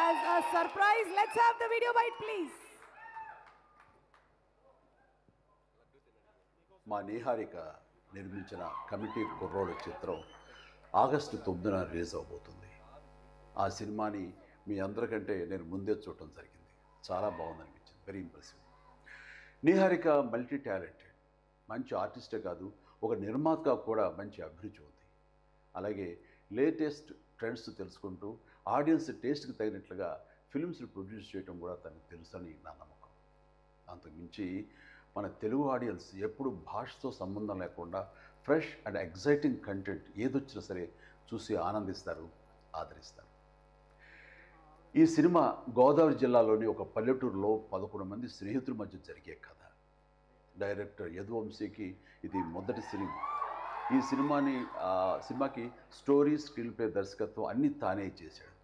as a surprise. Let's have the video bite, please. మా నిహారిక నిర్మించిన committee కుర్రోడు చిత్రం ఆగస్టు 9న రిలీజ్ అవబోతుంది. ఆ సినిమాని మీ అందరికంటే నేను ముందే చూడటం జరిగింది. చాలా బాగుందనిపించింది. Very impressive. Niharika multi talented, మంచి ఆర్టిస్టే కాదు, ఒక నిర్మాతగా కూడా మంచి అభిరుచి ఉంది. అలాగే లేటెస్ట్ ట్రెండ్స్ తెలుసుకుంటూ ఆడియన్స్ టేస్ట్కి తగినట్లుగా ఫిల్మ్స్ని ప్రొడ్యూస్ చేయడం కూడా తనకు తెలుసని నా నమ్మకం. అంతకుమించి మన తెలుగు ఆడియన్స్ ఎప్పుడు భాషతో సంబంధం లేకుండా ఫ్రెష్ అండ్ ఎగ్జైటింగ్ కంటెంట్ ఏదొచ్చినా సరే చూసి ఆనందిస్తారు, ఆదరిస్తారు. ఈ సినిమా గోదావరి జిల్లాలోని ఒక పల్లెటూరులో 11 మంది స్నేహితుల మధ్య జరిగే కథ. డైరెక్టర్ యదువంశీకి ఇది మొదటి సినిమా. ఈ సినిమాకి స్టోరీ, స్క్రీన్ ప్లే, దర్శకత్వం అన్నీ తానే చేశాడు.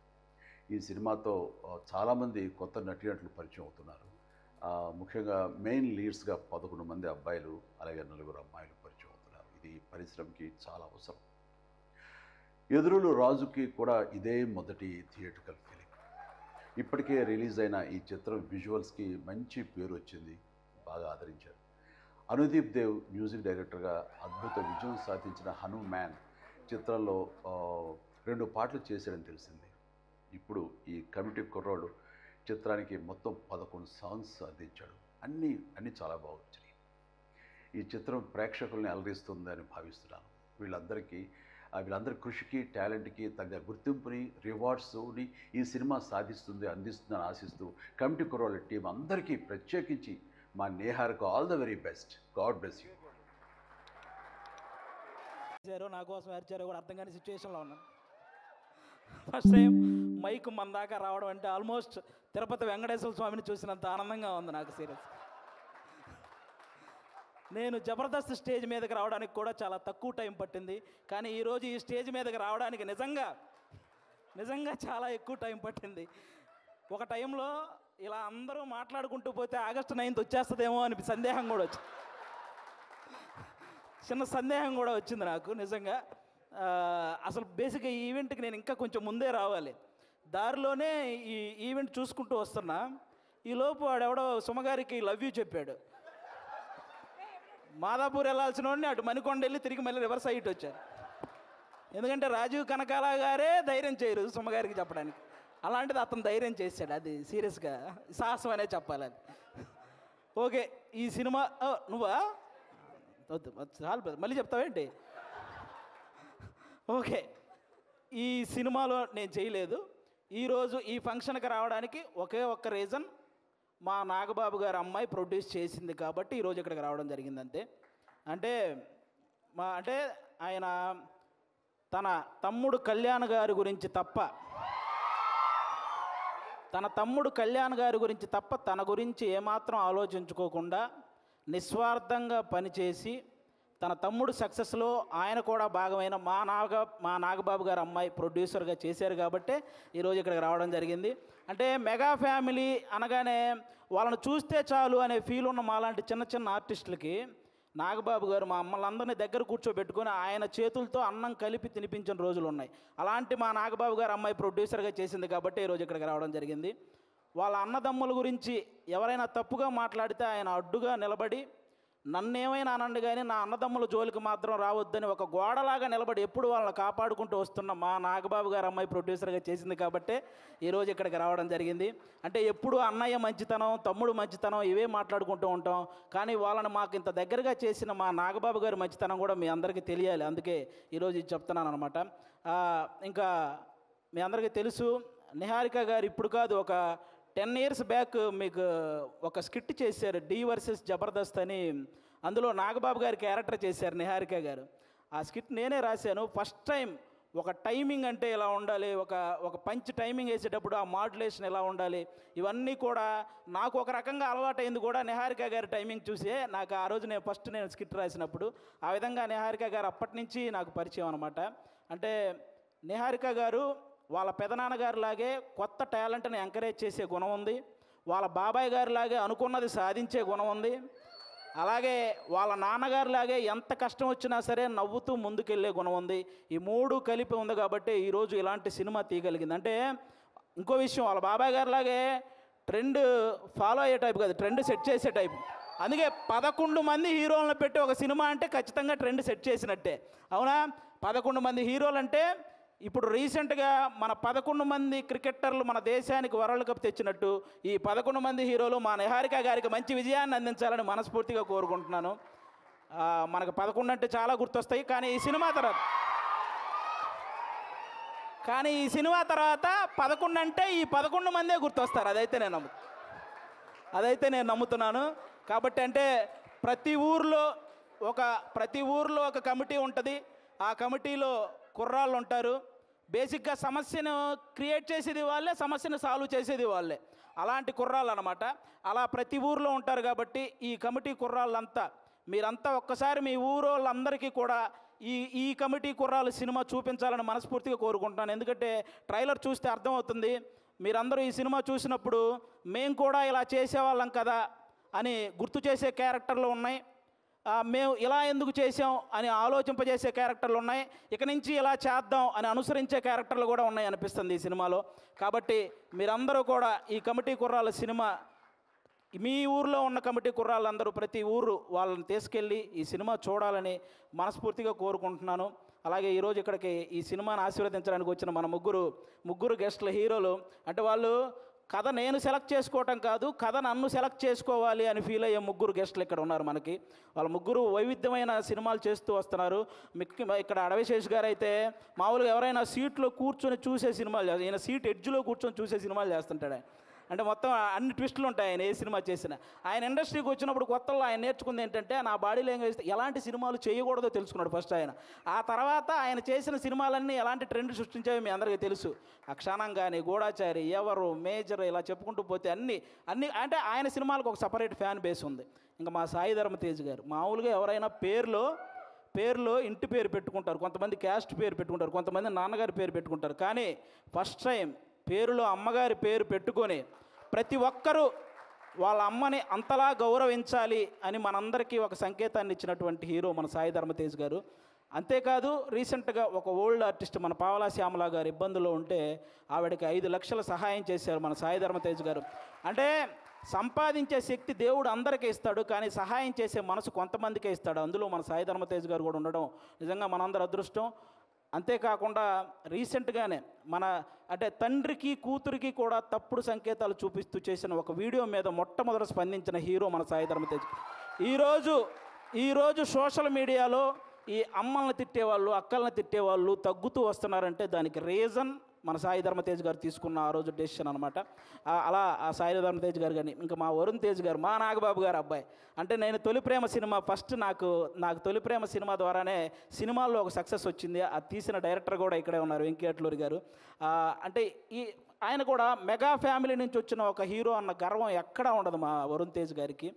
ఈ సినిమాతో చాలామంది కొత్త నటీనటులు పరిచయం అవుతున్నారు. ముఖ్యంగా మెయిన్ లీడ్స్గా 11 మంది అబ్బాయిలు, అలాగే 4 అమ్మాయిలు పరిచయం అవుతున్నారు. ఇది పరిశ్రమకి చాలా అవసరం. ఎదురులు రాజుకి కూడా ఇదే మొదటి థియేట్రికల్ ఫిలిం. ఇప్పటికే రిలీజ్ అయిన ఈ చిత్రం విజువల్స్కి మంచి పేరు వచ్చింది, బాగా ఆదరించారు. అనుదీప్ దేవ్ మ్యూజిక్ డైరెక్టర్గా అద్భుత విజయం సాధించిన హనుమాన్ చిత్రంలో 2 పాటలు చేశాడని తెలిసింది. ఇప్పుడు ఈ కమిటీ కుర్రోడు చిత్రానికి మొత్తం 11 సాంగ్స్ అందించాడు. అన్నీ చాలా బాగా వచ్చినాయి. ఈ చిత్రం ప్రేక్షకుల్ని అలరిస్తుందని భావిస్తున్నాను. వీళ్ళందరి కృషికి, టాలెంట్కి తగ్గ గుర్తింపుని, రివార్డ్స్ని ఈ సినిమా అందిస్తుందని ఆశిస్తూ కమిటీ కుర్రోళ్ళ టీం అందరికీ ప్రత్యేకించి మా Niharika all the very best. God bless you. నా కోసం అరిచారో కూడా అర్థం కాని సిచ్యువేషన్లో ఉన్నాను. ఫస్ట్ టైం మైక్ మన దాకా రావడం అంటే ఆల్మోస్ట్ తిరుపతి వెంకటేశ్వర స్వామిని చూసినంత ఆనందంగా ఉంది నాకు. సీరియస్, నేను జబర్దస్త్ స్టేజ్ మీదకి రావడానికి కూడా చాలా తక్కువ టైం పట్టింది. కానీ ఈరోజు ఈ స్టేజ్ మీదకి రావడానికి నిజంగా చాలా ఎక్కువ టైం పట్టింది. ఒక టైంలో ఇలా అందరూ మాట్లాడుకుంటూ పోతే ఆగస్టు 9th వచ్చేస్తుందేమో అని చిన్న సందేహం కూడా వచ్చింది నాకు నిజంగా. అసలు బేసిక్గా ఈ ఈవెంట్కి నేను ఇంకా కొంచెం ముందే రావాలి. దారిలోనే ఈ ఈవెంట్ చూసుకుంటూ వస్తున్నా. ఈలోపు వాడెవడో సుమగారికి లవ్ యూ చెప్పాడు. మాదాపూర్ వెళ్ళాల్సిన వాడిని అటు మణికొండ వెళ్ళి తిరిగి మళ్ళీ రివర్స్ అయ్యి వచ్చారు. ఎందుకంటే రాజీవ్ కనకాల గారే ధైర్యం చేయరు సుమగారికి చెప్పడానికి. అలాంటిది అతను ధైర్యం చేశాడు. అది సీరియస్గా సాహసం అనే చెప్పాలి అది. ఓకే, ఈ సినిమా నువ్వా వద్దు చాలు, మళ్ళీ చెప్తావేంటి? ఓకే, ఈ సినిమాలో నేను చేయలేదు. ఈరోజు ఈ ఫంక్షన్కి రావడానికి ఒకే ఒక్క రీజన్, మా నాగబాబు గారి అమ్మాయి ప్రొడ్యూస్ చేసింది కాబట్టి ఈరోజు ఇక్కడికి రావడం జరిగింది అంతే. అంటే ఆయన తన తమ్ముడు కళ్యాణ్ గారి గురించి తప్ప తన గురించి ఏమాత్రం ఆలోచించుకోకుండా నిస్వార్థంగా పనిచేసి తన తమ్ముడు సక్సెస్లో ఆయన కూడా భాగమైన మా నాగబాబు గారు అమ్మాయి ప్రొడ్యూసర్గా చేశారు కాబట్టి ఈరోజు ఇక్కడికి రావడం జరిగింది. అంటే మెగా ఫ్యామిలీ అనగానే వాళ్ళని చూస్తే చాలు అనే ఫీల్ ఉన్న మాలాంటి చిన్న ఆర్టిస్టులకి నాగబాబు గారు మా అమ్మలందరినీ దగ్గర కూర్చోబెట్టుకొని ఆయన చేతులతో అన్నం కలిపి తినిపించిన రోజులు ఉన్నాయి. అలాంటి మా నాగబాబు గారు అమ్మాయి ప్రొడ్యూసర్గా చేసింది కాబట్టి ఈరోజు ఇక్కడికి రావడం జరిగింది. వాళ్ళ అన్నదమ్ముల గురించి ఎవరైనా తప్పుగా మాట్లాడితే ఆయన అడ్డుగా నిలబడి నన్నేమైనా అనండి కానీ నా అన్నదమ్ముల జోలికి మాత్రం రావద్దని ఒక గోడలాగా నిలబడి ఎప్పుడు వాళ్ళని కాపాడుకుంటూ వస్తున్న మా నాగబాబు గారు అమ్మాయి ప్రొడ్యూసర్గా చేసింది కాబట్టే ఈరోజు ఇక్కడికి రావడం జరిగింది. అంటే ఎప్పుడు అన్నయ్య మంచితనం, తమ్ముడు మంచితనం ఇవే మాట్లాడుకుంటూ ఉంటాం. కానీ వాళ్ళని మాకు ఇంత దగ్గరగా చేసిన మా నాగబాబు గారి మంచితనం కూడా మీ అందరికీ తెలియాలి. అందుకే ఈరోజు ఇది చెప్తున్నాను అనమాట. ఇంకా మీ అందరికీ తెలుసు, నిహారిక గారు ఇప్పుడు కాదు, ఒక 10 years బ్యాక్ మీకు ఒక స్కిట్ చేశారు, డి వర్సెస్ జబర్దస్త్ అని. అందులో నాగబాబు గారి క్యారెక్టర్ చేశారు నిహారిక గారు. ఆ స్కిట్ నేనే రాశాను. ఫస్ట్ టైం ఒక టైమింగ్ అంటే ఎలా ఉండాలి, ఒక పంచ్ టైమింగ్ వేసేటప్పుడు ఆ మాడ్యులేషన్ ఎలా ఉండాలి, ఇవన్నీ కూడా నాకు ఒక రకంగా అలవాటైంది కూడా నిహారిక గారి టైమింగ్ చూసే. నాకు ఆ రోజు నేను స్కిట్ రాసినప్పుడు ఆ విధంగా నిహారిక గారు అప్పటి నుంచి నాకు పరిచయం అనమాట. అంటే నిహారిక గారు వాళ్ళ పెదనాన్నగారు లాగే కొత్త టాలెంట్ని ఎంకరేజ్ చేసే గుణం ఉంది. వాళ్ళ బాబాయ్ గారి లాగే అనుకున్నది సాధించే గుణం ఉంది. అలాగే వాళ్ళ నాన్నగారిలాగే ఎంత కష్టం వచ్చినా సరే నవ్వుతూ ముందుకెళ్ళే గుణం ఉంది. ఈ మూడు కలిపి ఉంది కాబట్టి ఈరోజు ఇలాంటి సినిమా తీయగలిగింది. అంటే ఇంకో విషయం, వాళ్ళ బాబాయ్ గారిలాగే ట్రెండ్ ఫాలో అయ్యే టైప్ కాదు, ట్రెండ్ సెట్ చేసే టైప్. అందుకే 11 మంది హీరోలను పెట్టి ఒక సినిమా అంటే ఖచ్చితంగా ట్రెండ్ సెట్ చేసినట్టే. అవునా? 11 మంది హీరోలు అంటే ఇప్పుడు రీసెంట్గా మన 11 మంది క్రికెటర్లు మన దేశానికి వరల్డ్ కప్ తెచ్చినట్టు ఈ 11 మంది హీరోలు మా నిహారిక గారికి మంచి విజయాన్ని అందించాలని మనస్ఫూర్తిగా కోరుకుంటున్నాను. మనకు 11 అంటే చాలా గుర్తొస్తాయి, కానీ ఈ సినిమా తర్వాత 11 అంటే ఈ 11 మందే గుర్తొస్తారు. అదైతే నేను నమ్ముతున్నాను. కాబట్టి అంటే ప్రతి ఊర్లో ఒక కమిటీ ఉంటుంది. ఆ కమిటీలో కుర్రాళ్ళు ఉంటారు. బేసిక్గా సమస్యను క్రియేట్ చేసేది వాళ్ళే, సమస్యను సాల్వ్ చేసేది వాళ్ళే. అలాంటి కుర్రాళ్ళు అనమాట. అలా ప్రతి ఊర్లో ఉంటారు. కాబట్టి ఈ కమిటీ కుర్రాళ్ళంతా మీరంతా ఒక్కసారి మీ ఊరోళ్ళందరికీ కూడా ఈ కమిటీ కుర్రాళ్ళు సినిమా చూపించాలని మనస్ఫూర్తిగా కోరుకుంటున్నాను. ఎందుకంటే ట్రైలర్ చూస్తే అర్థమవుతుంది. మీరందరూ ఈ సినిమా చూసినప్పుడు మేము కూడా ఇలా చేసేవాళ్ళం కదా అని గుర్తు చేసే క్యారెక్టర్లు ఉన్నాయి. మేము ఇలా ఎందుకు చేసాం అని ఆలోచింపజేసే క్యారెక్టర్లు ఉన్నాయి. ఇక నుంచి ఇలా చేద్దాం అని అనుసరించే క్యారెక్టర్లు కూడా ఉన్నాయి అనిపిస్తుంది ఈ సినిమాలో. కాబట్టి మీరందరూ కూడా ఈ కమిటీ కుర్రాళ్ళ సినిమా, మీ ఊర్లో ఉన్న కమిటీ కుర్రాళ్ళందరూ ప్రతి ఊరు వాళ్ళని తీసుకెళ్ళి ఈ సినిమా చూడాలని మనస్ఫూర్తిగా కోరుకుంటున్నాను. అలాగే ఈరోజు ఇక్కడికి ఈ సినిమాని ఆశీర్వదించడానికి వచ్చిన మన ముగ్గురు గెస్ట్ల హీరోలు అంటే వాళ్ళు కథ నేను సెలెక్ట్ చేసుకోవటం కాదు, కథ నన్ను సెలెక్ట్ చేసుకోవాలి అని ఫీల్ అయ్యే ముగ్గురు గెస్టులు ఇక్కడ ఉన్నారు మనకి. వాళ్ళ ముగ్గురు వైవిధ్యమైన సినిమాలు చేస్తూ వస్తున్నారు. ఇక్కడ అడవిశేష్ గారు అయితే మామూలుగా ఎవరైనా సీట్లో కూర్చొని చూసే సినిమాలు చేస్తారు. ఈయన సీట్ ఎడ్జ్లో కూర్చొని చూసే సినిమాలు చేస్తుంటాడు. అంటే మొత్తం అన్ని ట్విస్టులు ఉంటాయి ఆయన ఏ సినిమా చేసినా. ఆయన ఇండస్ట్రీకి వచ్చినప్పుడు కొత్తలో ఆయన నేర్చుకుంది ఏంటంటే నా బాడీ లాంగ్వేజ్ ఎలాంటి సినిమాలు చేయకూడదో తెలుసుకున్నాడు ఫస్ట్ ఆయన. ఆ తర్వాత ఆయన చేసిన సినిమాలన్నీ ఎలాంటి ట్రెండ్ సృష్టించాయో మీ అందరికీ తెలుసు. అక్షానం కానీ, గూఢాచారి, ఎవరు, మేజర్, ఇలా చెప్పుకుంటూ పోతే అన్ని అంటే ఆయన సినిమాలకు ఒక సపరేట్ ఫ్యాన్ బేస్ ఉంది. ఇంకా మా సాయి ధర్మ తేజ్ గారు మామూలుగా ఎవరైనా పేరులో ఇంటి పేరు పెట్టుకుంటారు, కొంతమంది క్యాస్ట్ పేరు పెట్టుకుంటారు, కొంతమంది నాన్నగారి పేరు పెట్టుకుంటారు. కానీ ఫస్ట్ టైం పేరులో అమ్మగారి పేరు పెట్టుకొని ప్రతి ఒక్కరూ వాళ్ళ అమ్మని అంతలా గౌరవించాలి అని మనందరికీ ఒక సంకేతాన్ని ఇచ్చినటువంటి హీరో మన సాయి ధర్మ తేజ్ గారు. అంతేకాదు రీసెంట్గా ఒక ఓల్డ్ ఆర్టిస్ట్ మన పావలా శ్యామల గారు ఇబ్బందుల్లో ఉంటే ఆవిడకి 5 లక్షల సహాయం చేశారు మన సాయి ధర్మ తేజ్ గారు. అంటే సంపాదించే శక్తి దేవుడు అందరికీ ఇస్తాడు, కానీ సహాయం చేసే మనసు కొంతమందికే ఇస్తాడు. అందులో మన సాయి ధర్మ తేజ్ గారు కూడా ఉండడం నిజంగా మనందరి అదృష్టం. అంతేకాకుండా రీసెంట్గానే అంటే తండ్రికి కూతురికి కూడా తప్పుడు సంకేతాలు చూపిస్తూ చేసిన ఒక వీడియో మీద మొట్టమొదట స్పందించిన హీరో మన సాయి ధర్మ తేజ్. ఈరోజు సోషల్ మీడియాలో ఈ అమ్మల్ని తిట్టేవాళ్ళు, అక్కల్ని తిట్టేవాళ్ళు తగ్గుతూ వస్తున్నారంటే దానికి రీజన్ మన సాయి ధర్మ తేజ్ గారు తీసుకున్న ఆ రోజు డెసిషన్ అనమాట. అలా ఆ సాయి ధర్మ తేజ్ గారు కానీ ఇంకా మా వరుణ్ తేజ్ గారు, మా నాగబాబు గారు అబ్బాయి. అంటే నేను తొలి ప్రేమ సినిమా ఫస్ట్ నాకు తొలి ప్రేమ సినిమా ద్వారానే సినిమాల్లో ఒక సక్సెస్ వచ్చింది. అది తీసిన డైరెక్టర్ కూడా ఇక్కడే ఉన్నారు, వెంకటేశ్వరి గారు. అంటే ఆయన కూడా మెగా ఫ్యామిలీ నుంచి వచ్చిన ఒక హీరో అన్న గర్వం ఎక్కడా ఉండదు మా వరుణ్ తేజ్ గారికి.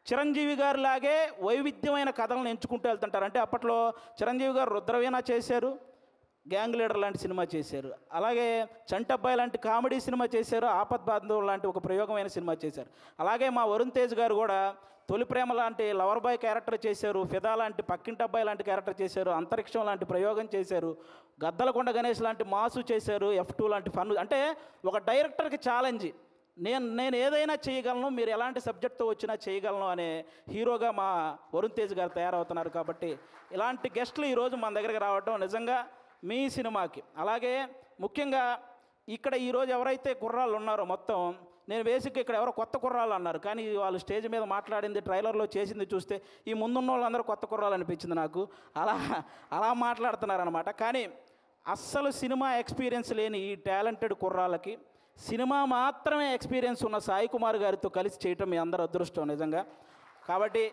చిరంజీవి గారు లాగే వైవిధ్యమైన కథలను ఎంచుకుంటూ వెళ్తుంటారు. అంటే అప్పట్లో చిరంజీవి గారు రుద్రవీణ చేశారు, గ్యాంగ్ లీడర్ లాంటి సినిమా చేశారు, అలాగే చంటబ్బాయి లాంటి కామెడీ సినిమా చేశారు, ఆపద్ బాంధవ్ లాంటి ఒక ప్రయోగమైన సినిమా చేశారు. అలాగే మా వరుణ్ తేజ్ గారు కూడా తొలి ప్రేమ లాంటి లవర్ బాయ్ క్యారెక్టర్ చేశారు, ఫిదా లాంటి పక్కింటి అబ్బాయి లాంటి క్యారెక్టర్ చేశారు, అంతరిక్షం లాంటి ప్రయోగం చేశారు, గద్దలకొండ గణేష్ లాంటి మాసు చేశారు, F2 లాంటి ఫన్. అంటే ఒక డైరెక్టర్కి ఛాలెంజ్, నేను ఏదైనా చేయగలను, మీరు ఎలాంటి సబ్జెక్ట్తో వచ్చినా చేయగలను అనే హీరోగా మా వరుణ్ తేజ్ గారు తయారవుతున్నారు. కాబట్టి ఇలాంటి గెస్టులు ఈరోజు మన దగ్గరికి రావడం నిజంగా మీ సినిమాకి. అలాగే ముఖ్యంగా ఇక్కడ ఈరోజు ఎవరైతే కుర్రాళ్ళు ఉన్నారో మొత్తం, నేను బేసిక్గా ఇక్కడ ఎవరో కొత్త కుర్రాళ్ళు అన్నారు, కానీ వాళ్ళు స్టేజ్ మీద మాట్లాడింది, ట్రైలర్లో చేసింది చూస్తే ఈ ముందున్న వాళ్ళందరూ కొత్త కుర్రాళ్ళు అనిపించింది నాకు. అలా మాట్లాడుతున్నారనమాట. కానీ అస్సలు సినిమా ఎక్స్పీరియన్స్ లేని ఈ టాలెంటెడ్ కుర్రాళ్ళకి సినిమా మాత్రమే ఎక్స్పీరియన్స్ ఉన్న సాయి కుమార్ గారితో కలిసి చేయటం మీ అందరూ అదృష్టం నిజంగా. కాబట్టి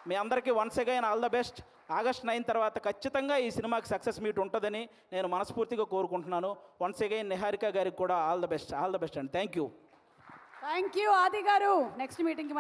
మీ అందరికీ once again all the best. August 9 తర్వాత ఖచ్చితంగా ఈ సినిమాకి సక్సెస్ మీట్ ఉంటుందని నేను మనస్ఫూర్తిగా కోరుకుంటున్నాను. వన్స్ అగైన్ నిహారిక గారికి కూడా ఆల్ ద బెస్ట్ అండి. థ్యాంక్ యూ ఆది గారు. నెక్స్ట్ మీటింగ్కి